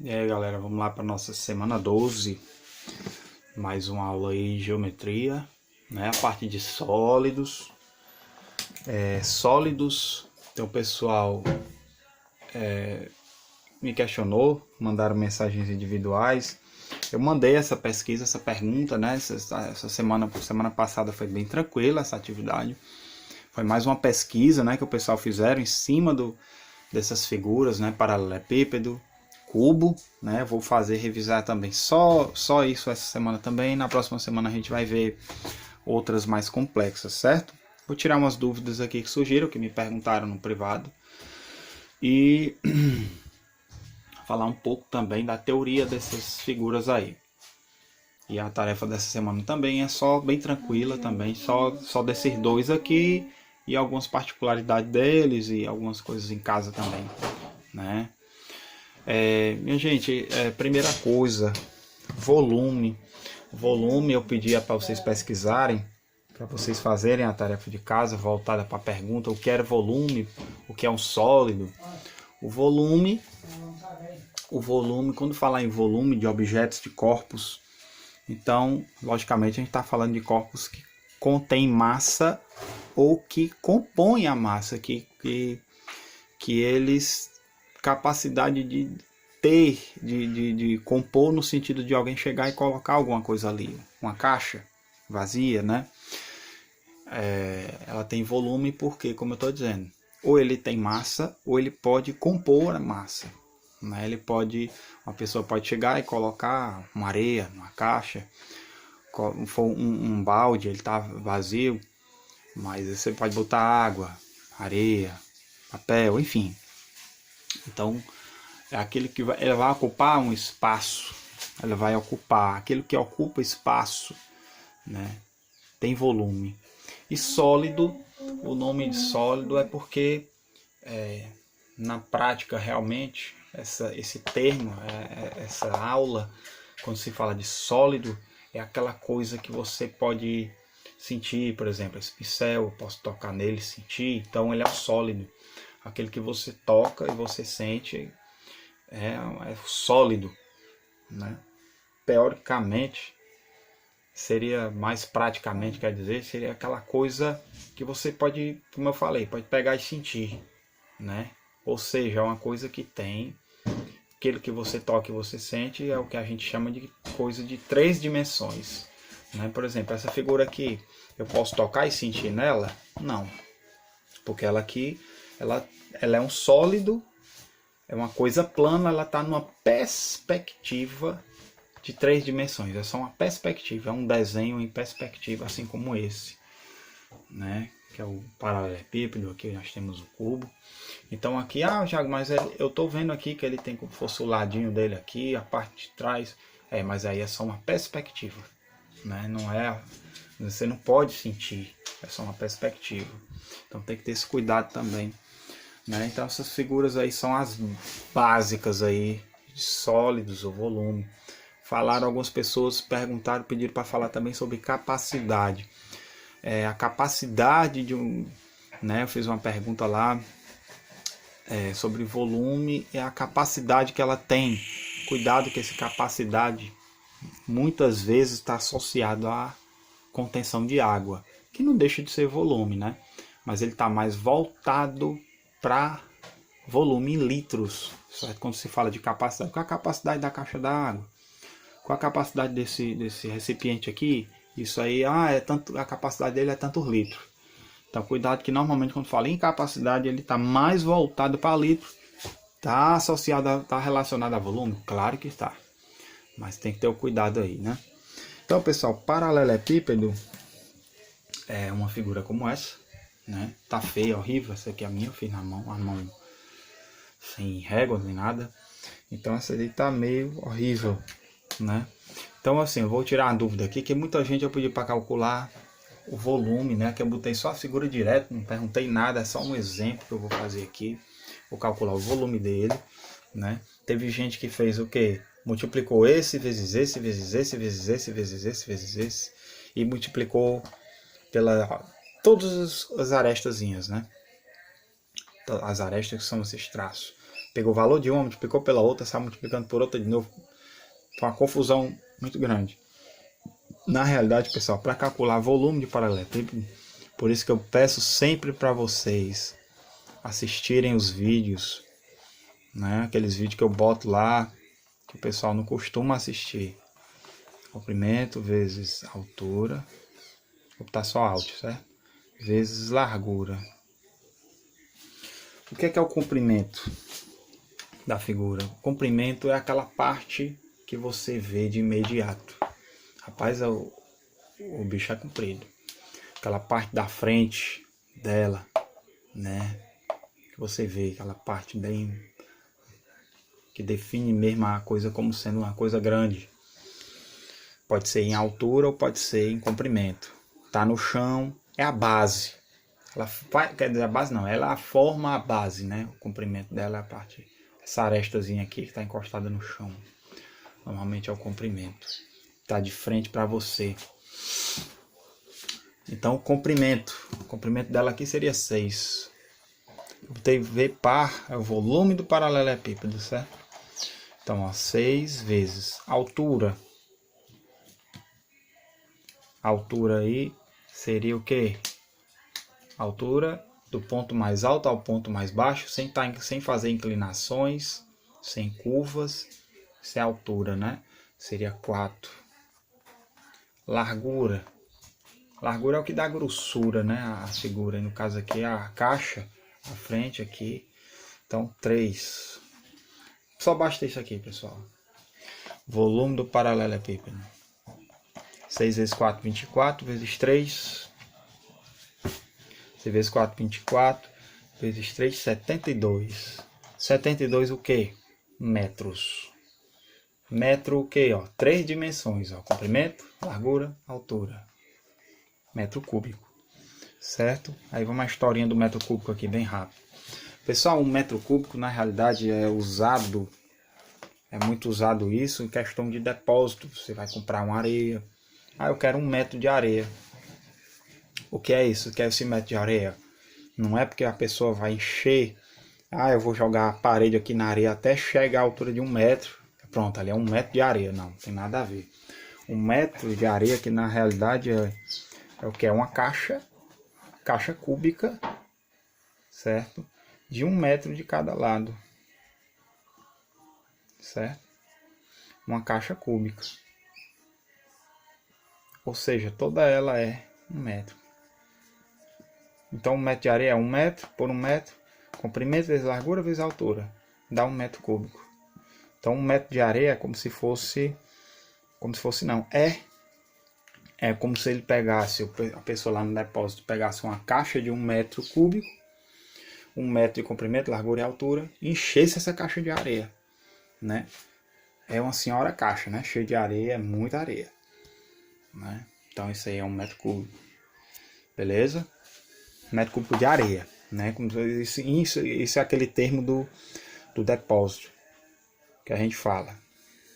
E aí galera, vamos lá para nossa semana 12, mais uma aula aí de geometria, né? A parte de sólidos. Sólidos, então o pessoal me questionou, mandaram mensagens individuais. Eu mandei essa pesquisa, essa pergunta, né? Essa semana passada foi bem tranquila essa atividade. Foi mais uma pesquisa, né, que o pessoal fizeram em cima dessas figuras, né? Paralelepípedo, cubo, né? Vou revisar também só isso essa semana também. Na próxima semana a gente vai ver outras mais complexas, certo? Vou tirar umas dúvidas aqui que surgiram, que me perguntaram no privado. E falar um pouco também da teoria dessas figuras aí. E a tarefa dessa semana também é só bem tranquila também, só desses dois aqui e algumas particularidades deles e algumas coisas em casa também, né? Minha gente, primeira coisa, volume. Volume eu pedia para vocês pesquisarem, para vocês fazerem a tarefa de casa voltada para a pergunta o que era volume, o que é um sólido. O volume, quando falar em volume de objetos, de corpos, então, logicamente, a gente está falando de corpos que contêm massa ou que compõem a massa, que eles capacidade de ter, de compor no sentido de alguém chegar e colocar alguma coisa ali, uma caixa vazia, né? Ela tem volume porque, como eu estou dizendo, ou ele tem massa ou ele pode compor a massa, né? Uma pessoa pode chegar e colocar uma areia numa caixa, for um balde, ele está vazio, mas você pode botar água, areia, papel, enfim. Então, é aquele que ela vai ocupar um espaço, ela vai ocupar, aquilo que ocupa espaço, né? Tem volume. E sólido, o nome de sólido é porque na prática realmente esse termo, essa aula, quando se fala de sólido, é aquela coisa que você pode sentir, por exemplo, esse pincel, eu posso tocar nele, sentir, então ele é sólido. Aquele que você toca e você sente é sólido, né? Teoricamente, seria mais praticamente, quer dizer, seria aquela coisa que você pode, como eu falei, pode pegar e sentir, né? Ou seja, é uma coisa que tem, aquilo que você toca e você sente é o que a gente chama de coisa de 3 dimensões, né? Por exemplo, essa figura aqui, eu posso tocar e sentir nela? Não, porque ela aqui, ela é um sólido, é uma coisa plana, ela está numa perspectiva de 3 dimensões. É só uma perspectiva, é um desenho em perspectiva, assim como esse, né? Que é o paralelepípedo, aqui nós temos o cubo. Então aqui, Thiago, mas eu estou vendo aqui que ele tem como fosse o ladinho dele aqui, a parte de trás. Mas aí é só uma perspectiva, né? Não é, você não pode sentir, é só uma perspectiva. Então tem que ter esse cuidado também, né? Então essas figuras aí são as básicas aí de sólidos ou volume. Falaram, algumas pessoas perguntaram, pediram para falar também sobre capacidade. A capacidade de um, né? Eu fiz uma pergunta lá sobre volume e a capacidade que ela tem. Cuidado que essa capacidade muitas vezes está associado à contenção de água, que não deixa de ser volume, né? Mas ele está mais voltado para volume em litros, certo? Quando se fala de capacidade, qual a capacidade da caixa d'água? Qual a capacidade desse recipiente aqui? Isso aí, a capacidade dele é tantos litros. Então, cuidado que normalmente quando fala em capacidade, ele está mais voltado para litro. Está associado, está relacionado a volume? Claro que está. Mas tem que ter o cuidado aí, né? Então, pessoal, paralelepípedo é uma figura como essa, né? Tá feia, horrível. Essa aqui é a minha, eu fiz na mão, a mão sem régua nem nada. Então, essa ali tá meio horrível, né? Então, assim, eu vou tirar uma dúvida aqui, que muita gente eu pedi para calcular o volume, né? Que eu botei só a figura direto, não perguntei nada, é só um exemplo que eu vou fazer aqui. Vou calcular o volume dele, né? Teve gente que fez o quê? Multiplicou esse vezes esse, vezes esse, vezes esse, vezes esse, vezes esse, e multiplicou pela todas as arestazinhas, né? As arestas que são esses traços. Pegou o valor de uma, multiplicou pela outra, sai multiplicando por outra de novo. Foi uma confusão muito grande. Na realidade, pessoal, para calcular volume de paralelepípedo, por isso que eu peço sempre para vocês assistirem os vídeos, né? Aqueles vídeos que eu boto lá, que o pessoal não costuma assistir. Comprimento vezes altura, vou botar só alto, certo? Vezes largura. O que é o comprimento da figura? O comprimento é aquela parte que você vê de imediato. Rapaz, o bicho é comprido. Aquela parte da frente dela, né? Que você vê, aquela parte bem... que define mesmo a coisa como sendo uma coisa grande. Pode ser em altura ou pode ser em comprimento. Tá no chão, é a base. Ela faz, quer dizer, a base não, ela forma a base, né? O comprimento dela é a parte... essa arestazinha aqui que está encostada no chão. Normalmente é o comprimento. Está de frente para você. Então o comprimento dela aqui seria 6. Eu botei V par, é o volume do paralelepípedo, certo? Então, ó, 6 vezes altura. Altura aí seria o quê? Altura do ponto mais alto ao ponto mais baixo, sem fazer inclinações, sem curvas. Isso é altura, né? Seria 4. Largura. Largura é o que dá grossura, né? A figura. No caso aqui, a caixa, a frente aqui. Então, 3. Só basta isso aqui, pessoal. Volume do paralelepípedo. 6 vezes 4, 24. Vezes 3. 6 vezes 4, 24. Vezes 3, 72. 72 o quê? Metros. Metro o quê? Ó, 3 dimensões. Ó, comprimento, largura, altura. Metro cúbico. Certo? Aí vamos à historinha do metro cúbico aqui, bem rápido. Pessoal, um metro cúbico na realidade é muito usado isso em questão de depósito. Você vai comprar uma areia. Ah, eu quero 1 metro de areia. O que é isso? O que é esse metro de areia? Não é porque a pessoa vai encher. Ah, eu vou jogar a parede aqui na areia até chegar à altura de 1 metro. Pronto, ali é 1 metro de areia. Não tem nada a ver. 1 metro de areia que na realidade é o que? É uma caixa cúbica, certo? De 1 metro de cada lado, certo? Uma caixa cúbica. Ou seja, toda ela é 1 metro. Então 1 metro de areia é 1 metro por 1 metro. Comprimento vezes largura vezes altura. Dá 1 metro cúbico. Então 1 metro de areia é como se fosse... não. É como se ele pegasse, a pessoa lá no depósito pegasse uma caixa de 1 metro cúbico, 1 metro de comprimento, largura e altura, e enchesse essa caixa de areia, né? É uma senhora caixa, né? Cheia de areia, é muita areia, né? Então isso aí é 1 metro cúbico, beleza? 1 metro cúbico de areia, né? Isso é aquele termo do depósito que a gente fala,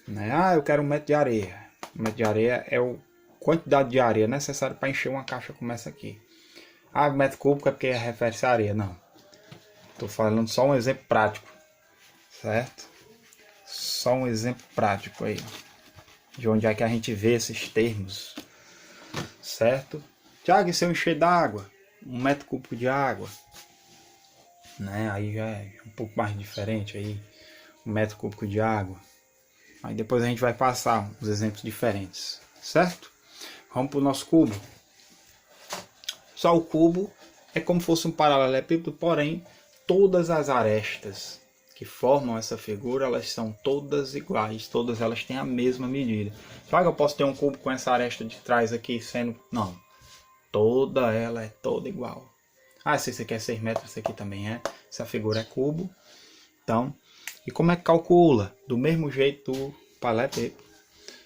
né? Ah, eu quero 1 metro de areia. 1 metro de areia é a quantidade de areia necessária para encher uma caixa como essa aqui. Ah, metro cúbico é porque refere-se à areia. Não. Estou falando só um exemplo prático. Certo? Só um exemplo prático aí. De onde é que a gente vê esses termos. Certo? Tiago, e se eu encher d'água? 1 metro cúbico de água. Né? Aí já é um pouco mais diferente aí. 1 metro cúbico de água. Aí depois a gente vai passar uns exemplos diferentes. Certo? Vamos para o nosso cubo. Só o cubo é como se fosse um paralelepípedo, porém todas as arestas que formam essa figura, elas são todas iguais, todas elas têm a mesma medida. Só que eu posso ter um cubo com essa aresta de trás aqui sendo... Não, toda ela é toda igual. Ah, se você quer 6 metros, isso aqui também é. Essa figura é cubo. Então, e como é que calcula? Do mesmo jeito do paralelepípedo,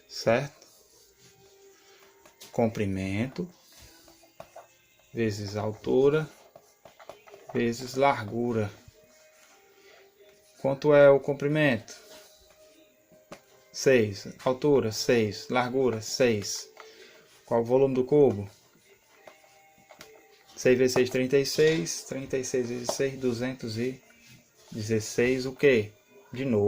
certo? Comprimento vezes altura vezes largura. Quanto é o comprimento? 6. Altura, 6. Largura, 6. Qual o volume do cubo? 6 vezes 6, 36. 36 vezes 6, 240. 16 o quê? De novo.